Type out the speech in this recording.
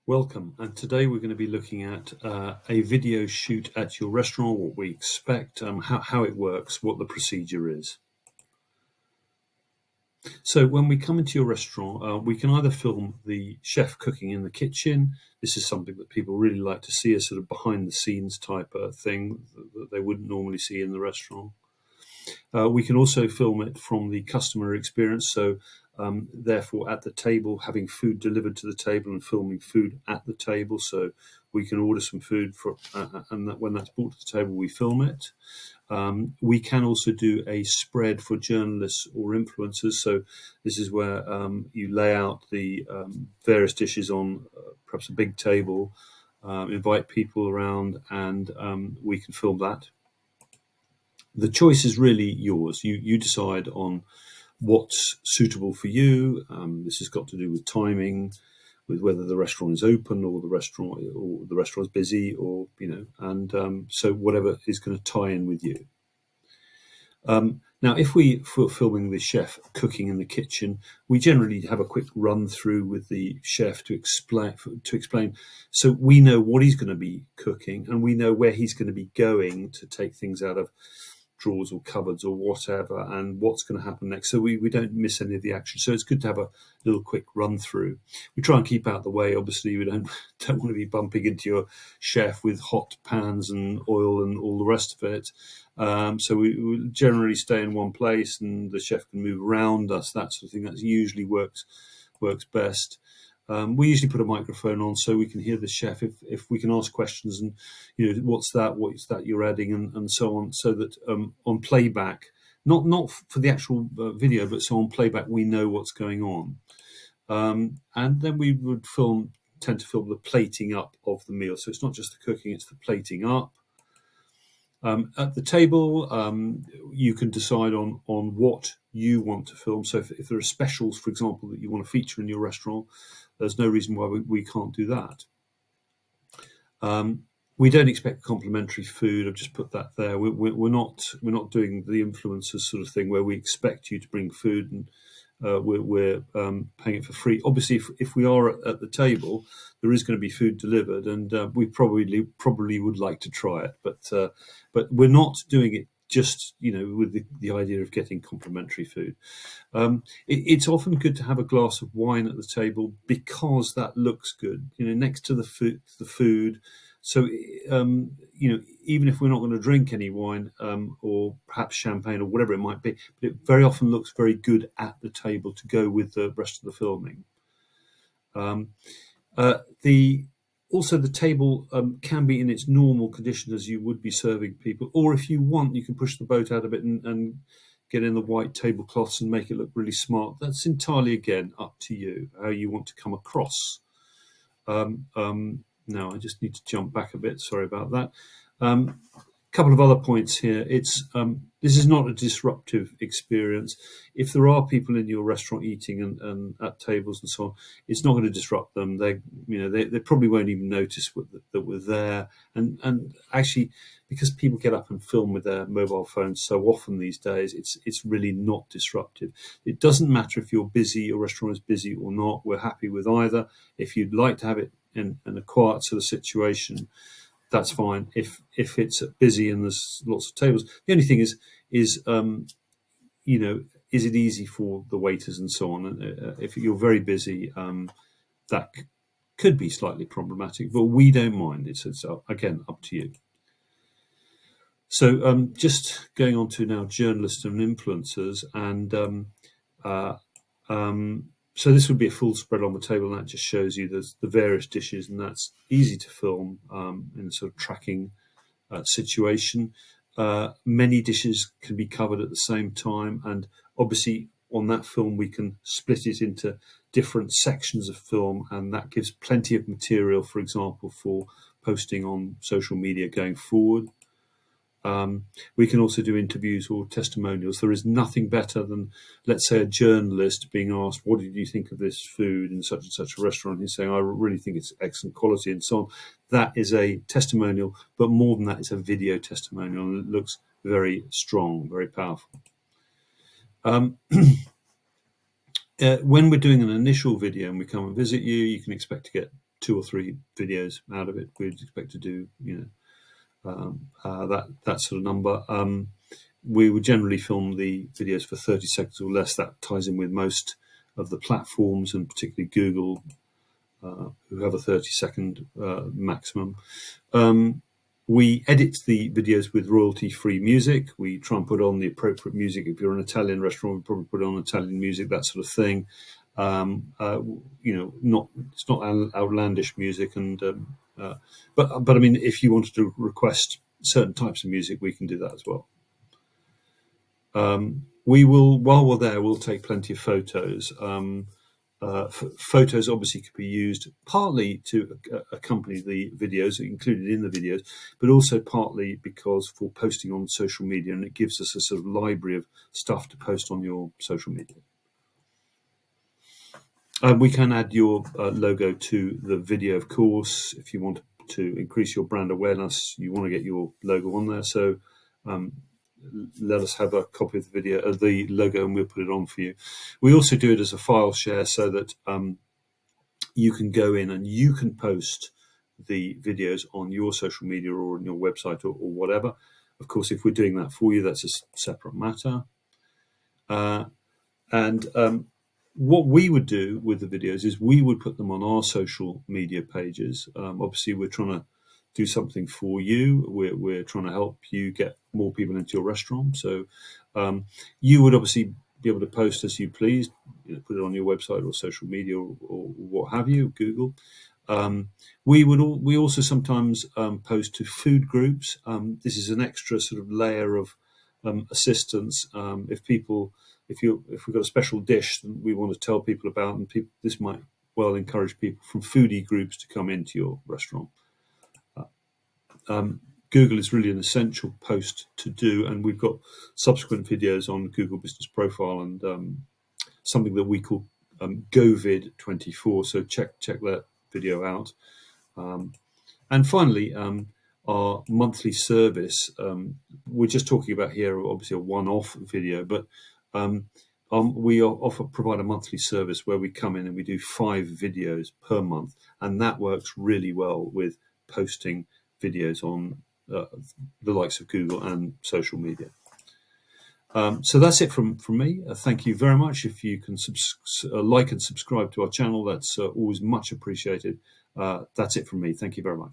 Welcome, and today we're going to be looking at a video shoot at your restaurant, what we expect, how it works, what the procedure is. So when we come into your restaurant, we can either film the chef cooking in the kitchen. This is something that people really like to see, a sort of behind the scenes type of thing that they wouldn't normally see in the restaurant. We can also film it from the customer experience, so therefore at the table, having food delivered to the table and filming food at the table. So we can order some food and when that's brought to the table, we film it. We can also do a spread for journalists or influencers. So this is where you lay out the various dishes on perhaps a big table, invite people around, and we can film that. The choice is really yours. You decide on what's suitable for you. This has got to do with timing, with whether the restaurant is open or the restaurant is busy, or and so whatever is going to tie in with you. Now, if we're filming the chef cooking in the kitchen, we generally have a quick run through with the chef to explain, so we know what he's going to be cooking and we know where he's going to be going to take things out of drawers or cupboards or whatever, and what's going to happen next, so we don't miss any of the action. So it's good to have a little quick run through. We try and keep out the way. Obviously we don't want to be bumping into your chef with hot pans and oil and all the rest of it. So we generally stay in one place and the chef can move around us, that sort of thing. That usually works best. We usually put a microphone on so we can hear the chef if we can ask questions and, what's that you're adding, and so on, so that on playback, not for the actual video, but so on playback we know what's going on. And then we would tend to film the plating up of the meal. So it's not just the cooking, it's the plating up. At the table, you can decide on what you want to film. So if there are specials, for example, that you want to feature in your restaurant, there's no reason why we can't do that. We don't expect complimentary food. I've just put that there. We're not doing the influencers sort of thing where we expect you to bring food and we're paying it for free. Obviously, if we are at the table, there is going to be food delivered, and we probably would like to try it, but we're not doing it just with the idea of getting complimentary food. It's often good to have a glass of wine at the table because that looks good, next to the food. So even if we're not going to drink any wine or perhaps champagne or whatever it might be, but it very often looks very good at the table to go with the rest of the filming. Also, the table can be in its normal condition as you would be serving people, or if you want, you can push the boat out a bit and get in the white tablecloths and make it look really smart. That's entirely, again, up to you, how you want to come across. Now, I just need to jump back a bit. Sorry about that. Couple of other points here. This is not a disruptive experience. If there are people in your restaurant eating and at tables and so on, it's not going to disrupt them. They probably won't even notice that we're there. And actually, because people get up and film with their mobile phones so often these days, it's really not disruptive. It doesn't matter if you're busy, your restaurant is busy or not. We're happy with either. If you'd like to have it in a quiet sort of situation, that's fine. If it's busy and there's lots of tables, the only thing is is it easy for the waiters and so on? And if you're very busy, that could be slightly problematic, but we don't mind. It's again up to you. So just going on to now journalists and influencers, and so this would be a full spread on the table, and that just shows you the various dishes, and that's easy to film in a sort of tracking situation. Many dishes can be covered at the same time, and obviously on that film we can split it into different sections of film, and that gives plenty of material, for example, for posting on social media going forward. We can also do interviews or testimonials. There is nothing better than, let's say, a journalist being asked, what did you think of this food in such and such a restaurant? He's saying, I really think it's excellent quality and so on. That is a testimonial, but more than that, it's a video testimonial, and it looks very strong, very powerful. When we're doing an initial video and we come and visit you, you can expect to get 2 or 3 videos out of it. We'd expect to do, that sort of number. We would generally film the videos for 30 seconds or less. That ties in with most of the platforms, and particularly Google, who have a 30-second maximum. We edit the videos with royalty-free music. We try and put on the appropriate music. If you're an Italian restaurant, we probably put on Italian music, that sort of thing. It's not outlandish music, and but I mean, if you wanted to request certain types of music, we can do that as well. We will, while we're there, we'll take plenty of photos. Photos obviously could be used partly to accompany the videos, included in the videos, but also partly because for posting on social media, and it gives us a sort of library of stuff to post on your social media. We can add your logo to the video, of course, if you want to increase your brand awareness. You want to get your logo on there, so let us have a copy of the video, the logo, and we'll put it on for you. We also do it as a file share so that you can go in and you can post the videos on your social media or on your website or whatever. Of course, if we're doing that for you, that's a separate matter. What we would do with the videos is we would put them on our social media pages. Obviously, we're trying to do something for you. We're trying to help you get more people into your restaurant. So you would obviously be able to post as you please, put it on your website or social media or what have you, Google. We also sometimes post to food groups. This is an extra sort of layer of assistance. If we've got a special dish that we want to tell people about, and this might well encourage people from foodie groups to come into your restaurant. Google is really an essential post to do, and we've got subsequent videos on Google Business Profile and something that we call GoVid24. So check that video out. And finally, our monthly service. We're just talking about here, obviously, a one-off video, but we provide a monthly service where we come in and we do 5 videos per month, and that works really well with posting videos on the likes of Google and social media. So that's it from me. Thank you very much. If you can like and subscribe to our channel, that's always much appreciated. That's it from me. Thank you very much.